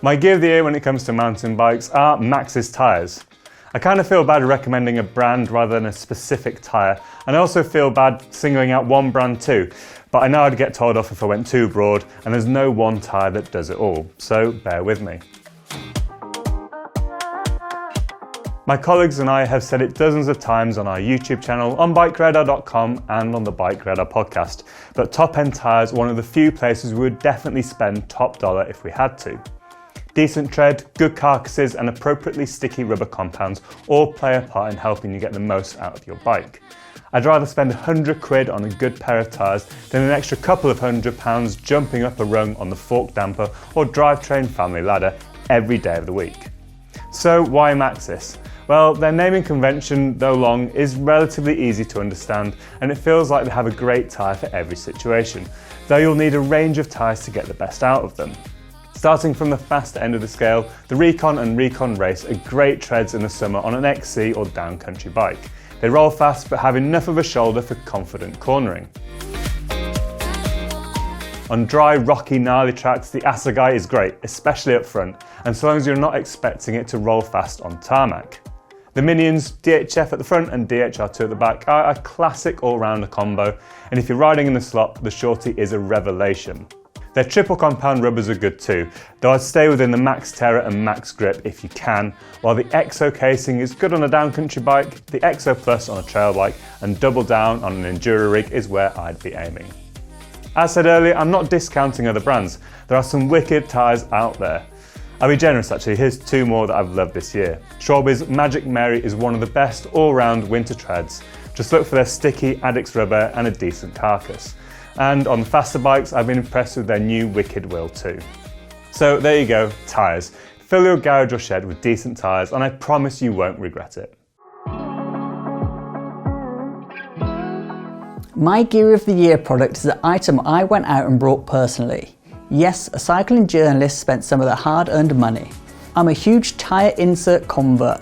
My gear of the year when it comes to mountain bikes are Maxxis tyres. I kind of feel bad recommending a brand rather than a specific tyre, and I also feel bad singling out one brand too, but I know I'd get told off if I went too broad, and there's no one tyre that does it all, so bear with me. My colleagues and I have said it dozens of times on our YouTube channel, on BikeRadar.com and on the BikeRadar podcast, but top-end tyres are one of the few places we would definitely spend top dollar if we had to. Decent tread, good carcasses and appropriately sticky rubber compounds all play a part in helping you get the most out of your bike. I'd rather spend £100 on a good pair of tyres than an extra couple of £100 jumping up a rung on the fork damper or drivetrain family ladder every day of the week. So why Maxxis? Well, their naming convention, though long, is relatively easy to understand, and it feels like they have a great tyre for every situation, though you'll need a range of tyres to get the best out of them. Starting from the faster end of the scale, the Recon and Recon Race are great treads in the summer on an XC or downcountry bike. They roll fast but have enough of a shoulder for confident cornering. On dry, rocky, gnarly tracks, the Assegai is great, especially up front, and so long as you're not expecting it to roll fast on tarmac. The Minions, DHF at the front and DHR2 at the back are a classic all-rounder combo, and if you're riding in the slop, the Shorty is a revelation. Their triple compound rubbers are good too, though I'd stay within the Max Terra and Max Grip if you can, while the EXO casing is good on a downcountry bike, the EXO Plus on a trail bike, and double down on an enduro rig is where I'd be aiming. As said earlier, I'm not discounting other brands. There are some wicked tyres out there. I'll be generous actually, here's two more that I've loved this year. Schwalbe's Magic Mary is one of the best all-round winter treads. Just look for their sticky Addix rubber and a decent carcass. And on the faster bikes, I've been impressed with their new Wicked Will too. So there you go, tyres. Fill your garage or shed with decent tyres and I promise you won't regret it. My Gear of the Year product is an item I went out and bought personally. Yes, a cycling journalist spent some of their hard-earned money. I'm a huge tyre insert convert.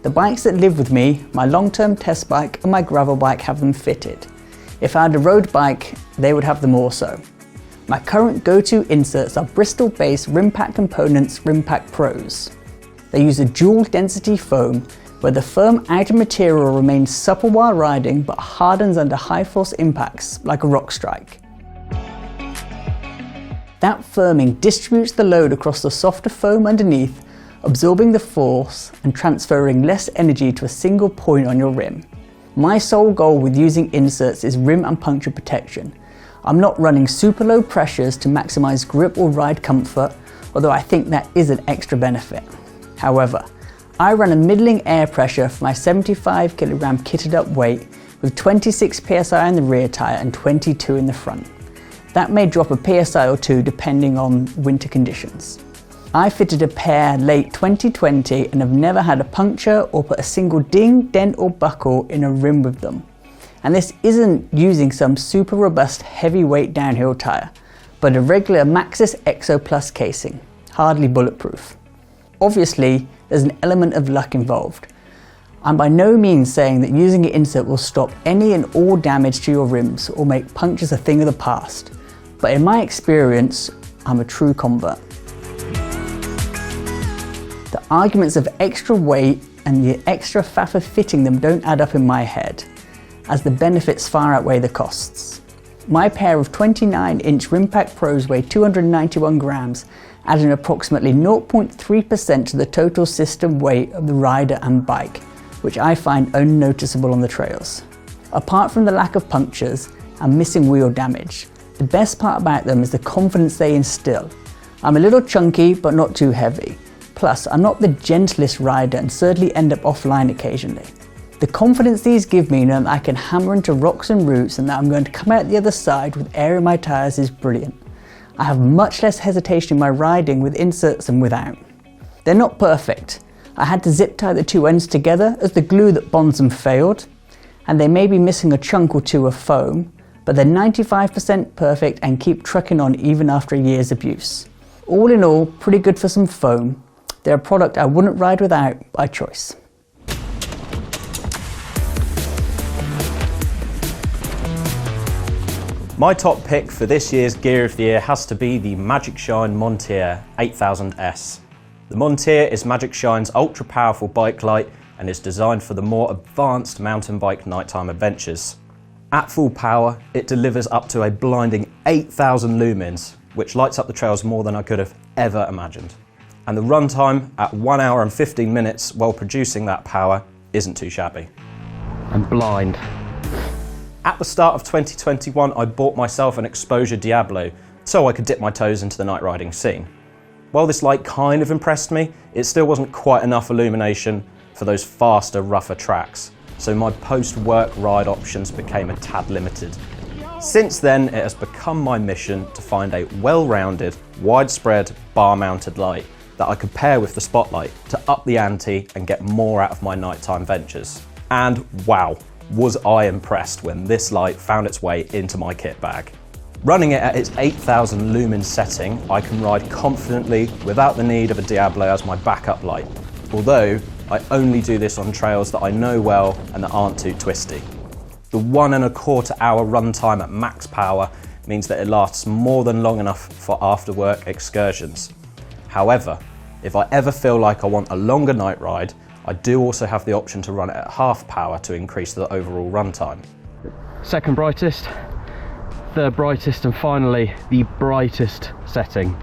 The bikes that live with me, my long-term test bike and my gravel bike have them fitted. If I had a road bike, they would have them also. My current go-to inserts are Bristol-based Rimpack Components Rimpack Pros. They use a dual density foam where the firm outer material remains supple while riding but hardens under high force impacts like a rock strike. That firming distributes the load across the softer foam underneath, absorbing the force and transferring less energy to a single point on your rim. My sole goal with using inserts is rim and puncture protection. I'm not running super low pressures to maximize grip or ride comfort, although I think that is an extra benefit. However, I run a middling air pressure for my 75 kg kitted up weight with 26 psi in the rear tyre and 22 in the front. That may drop a psi or two depending on winter conditions. I fitted a pair late 2020 and have never had a puncture or put a single ding, dent or buckle in a rim with them. And this isn't using some super robust heavyweight downhill tyre, but a regular Maxxis EXO Plus casing, hardly bulletproof. Obviously, there's an element of luck involved. I'm by no means saying that using an insert will stop any and all damage to your rims or make punctures a thing of the past, but in my experience, I'm a true convert. The arguments of extra weight and the extra faff of fitting them don't add up in my head, as the benefits far outweigh the costs. My pair of 29-inch Rimpack Pros weigh 291 grams, adding approximately 0.3% to the total system weight of the rider and bike, which I find unnoticeable on the trails. Apart from the lack of punctures and missing wheel damage, the best part about them is the confidence they instill. I'm a little chunky but not too heavy. Plus, I'm not the gentlest rider and certainly end up offline occasionally. The confidence these give me knowing that I can hammer into rocks and roots and that I'm going to come out the other side with air in my tyres is brilliant. I have much less hesitation in my riding with inserts than without. They're not perfect. I had to zip tie the two ends together as the glue that bonds them failed, and they may be missing a chunk or two of foam, but they're 95% perfect and keep trucking on even after a year's abuse. All in all, pretty good for some foam. They're a product I wouldn't ride without by choice. My top pick for this year's Gear of the Year has to be the Magic Shine Montier 8000S. The Montier is Magic Shine's ultra powerful bike light and is designed for the more advanced mountain bike nighttime adventures. At full power, it delivers up to a blinding 8,000 lumens, which lights up the trails more than I could have ever imagined. And the runtime at 1 hour and 15 minutes while producing that power isn't too shabby. I'm blind. At the start of 2021, I bought myself an Exposure Diablo so I could dip my toes into the night riding scene. While this light kind of impressed me, it still wasn't quite enough illumination for those faster, rougher tracks, so my post-work ride options became a tad limited. Since then, it has become my mission to find a well-rounded, widespread, bar-mounted light that I could pair with the Spotlight to up the ante and get more out of my nighttime ventures. And wow, was I impressed when this light found its way into my kit bag. Running it at its 8,000 lumen setting, I can ride confidently without the need of a Diablo as my backup light, although I only do this on trails that I know well and that aren't too twisty. The 1.25 hour runtime at max power means that it lasts more than long enough for after work excursions. However, if I ever feel like I want a longer night ride, I do also have the option to run it at half power to increase the overall runtime. Second brightest, third brightest, and finally the brightest setting.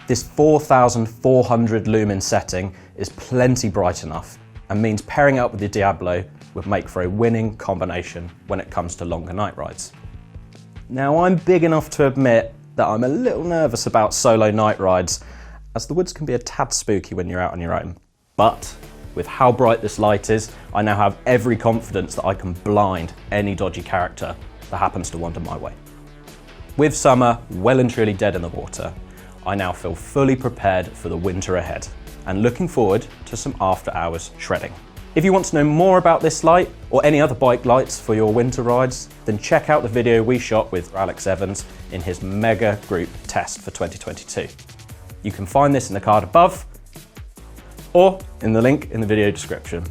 This 4,400 lumen setting is plenty bright enough and means pairing it up with the Diablo would make for a winning combination when it comes to longer night rides. Now, I'm big enough to admit that I'm a little nervous about solo night rides, as the woods can be a tad spooky when you're out on your own. But with how bright this light is, I now have every confidence that I can blind any dodgy character that happens to wander my way. With summer well and truly dead in the water, I now feel fully prepared for the winter ahead and looking forward to some after hours shredding. If you want to know more about this light or any other bike lights for your winter rides, then check out the video we shot with Alex Evans in his mega group test for 2022. You can find this in the card above or in the link in the video description.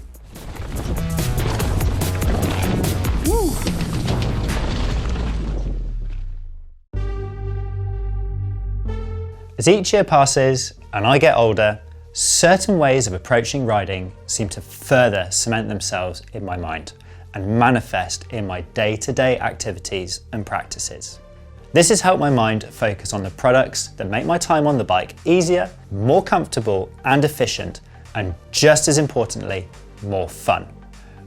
As each year passes and I get older, certain ways of approaching riding seem to further cement themselves in my mind and manifest in my day-to-day activities and practices. This has helped my mind focus on the products that make my time on the bike easier, more comfortable and efficient, and just as importantly, more fun.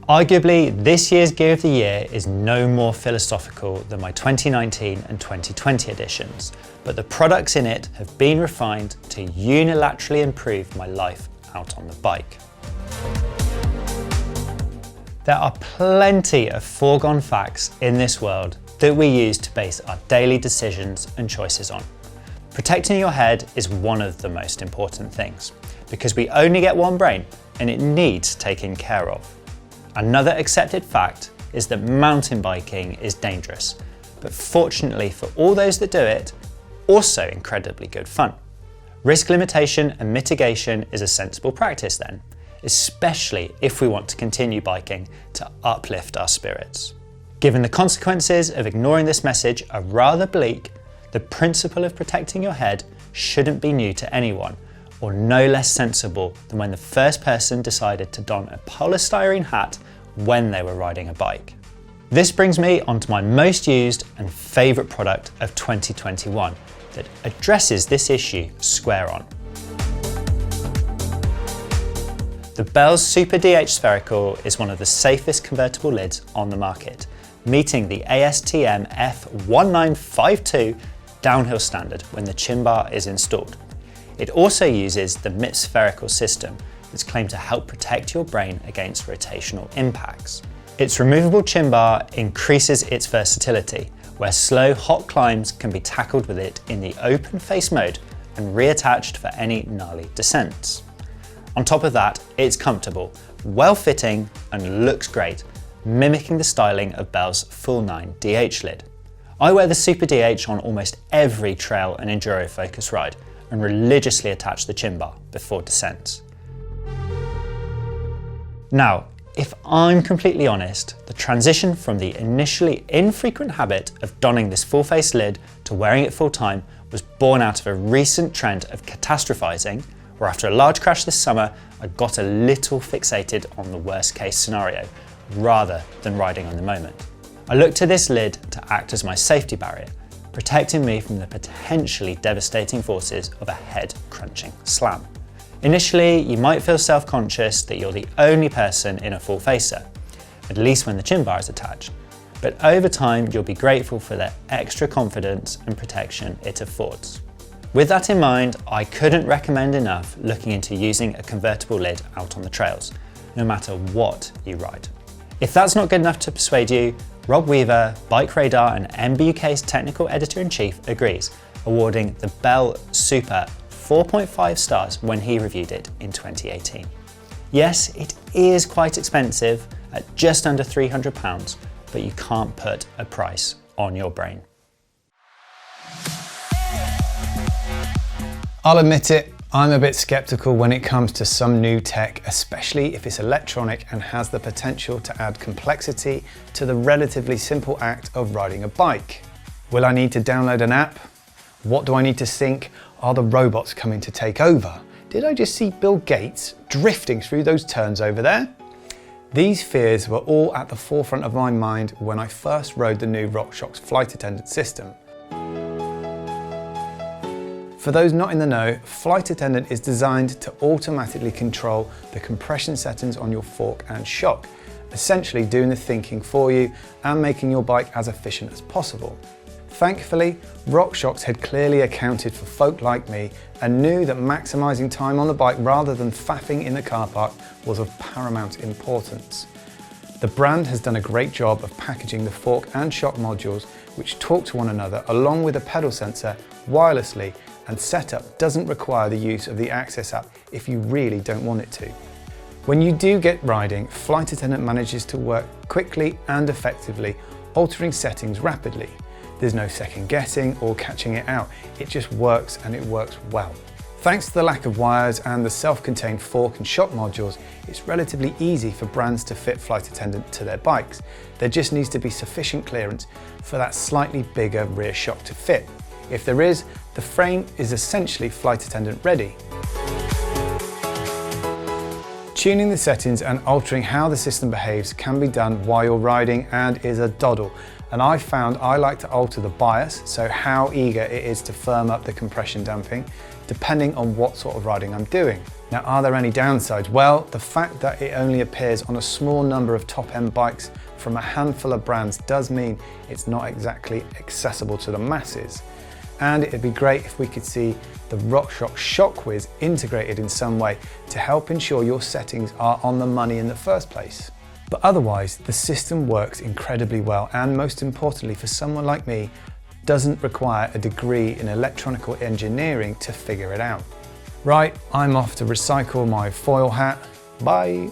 Arguably, this year's Gear of the Year is no more philosophical than my 2019 and 2020 editions, but the products in it have been refined to unilaterally improve my life out on the bike. There are plenty of foregone facts in this world that we use to base our daily decisions and choices on. Protecting your head is one of the most important things, because we only get one brain and it needs taken care of. Another accepted fact is that mountain biking is dangerous, but fortunately for all those that do it, also incredibly good fun. Risk limitation and mitigation is a sensible practice then, especially if we want to continue biking to uplift our spirits. Given the consequences of ignoring this message are rather bleak, the principle of protecting your head shouldn't be new to anyone, or no less sensible than when the first person decided to don a polystyrene hat when they were riding a bike. This brings me onto my most used and favourite product of 2021 that addresses this issue square on. The Bell's Super DH Spherical is one of the safest convertible lids on the market, meeting the ASTM F1952 downhill standard when the chin bar is installed. It also uses the MIT spherical system that's claimed to help protect your brain against rotational impacts. Its removable chin bar increases its versatility, where slow, hot climbs can be tackled with it in the open face mode and reattached for any gnarly descents. On top of that, it's comfortable, well-fitting and looks great, mimicking the styling of Bell's Full 9 DH lid. I wear the Super DH on almost every trail and enduro focus ride and religiously attach the chin bar before descents. Now, If I'm completely honest, the transition from the initially infrequent habit of donning this full face lid to wearing it full time was born out of a recent trend of catastrophizing, where after a large crash this summer, I got a little fixated on the worst case scenario, rather than riding on the moment. I looked to this lid to act as my safety barrier, protecting me from the potentially devastating forces of a head crunching slam. Initially, you might feel self-conscious that you're the only person in a full facer, at least when the chin bar is attached. But over time, you'll be grateful for the extra confidence and protection it affords. With that in mind, I couldn't recommend enough looking into using a convertible lid out on the trails, no matter what you ride. If that's not good enough to persuade you, Rob Weaver, BikeRadar and MBUK's technical editor-in-chief agrees, awarding the Bell Super 4.5 stars when he reviewed it in 2018. Yes, it is quite expensive at just under £300, but you can't put a price on your brain. I'll admit it, I'm a bit skeptical when it comes to some new tech, especially if it's electronic and has the potential to add complexity to the relatively simple act of riding a bike. Will I need to download an app? What do I need to think? Are the robots coming to take over? Did I just see Bill Gates drifting through those turns over there? These fears were all at the forefront of my mind when I first rode the new RockShox flight attendant system. For those not in the know, Flight Attendant is designed to automatically control the compression settings on your fork and shock, essentially doing the thinking for you and making your bike as efficient as possible. Thankfully, RockShox had clearly accounted for folk like me and knew that maximising time on the bike rather than faffing in the car park was of paramount importance. The brand has done a great job of packaging the fork and shock modules which talk to one another along with a pedal sensor wirelessly, and setup doesn't require the use of the Access app if you really don't want it to. When you do get riding, Flight Attendant manages to work quickly and effectively, altering settings rapidly. There's no second guessing or catching it out, it just works and it works well. Thanks to the lack of wires and the self-contained fork and shock modules, it's relatively easy for brands to fit Flight Attendant to their bikes. There just needs to be sufficient clearance for that slightly bigger rear shock to fit. If there is, the frame is essentially Flight Attendant ready. Tuning the settings and altering how the system behaves can be done while you're riding and is a doddle. And I found I like to alter the bias, so how eager it is to firm up the compression damping, depending on what sort of riding I'm doing. Now, are there any downsides? Well, the fact that it only appears on a small number of top-end bikes from a handful of brands does mean it's not exactly accessible to the masses. And it'd be great if we could see the RockShox ShockWiz integrated in some way to help ensure your settings are on the money in the first place. But otherwise, the system works incredibly well and most importantly for someone like me, doesn't require a degree in electronical engineering to figure it out. Right, I'm off to recycle my foil hat. Bye!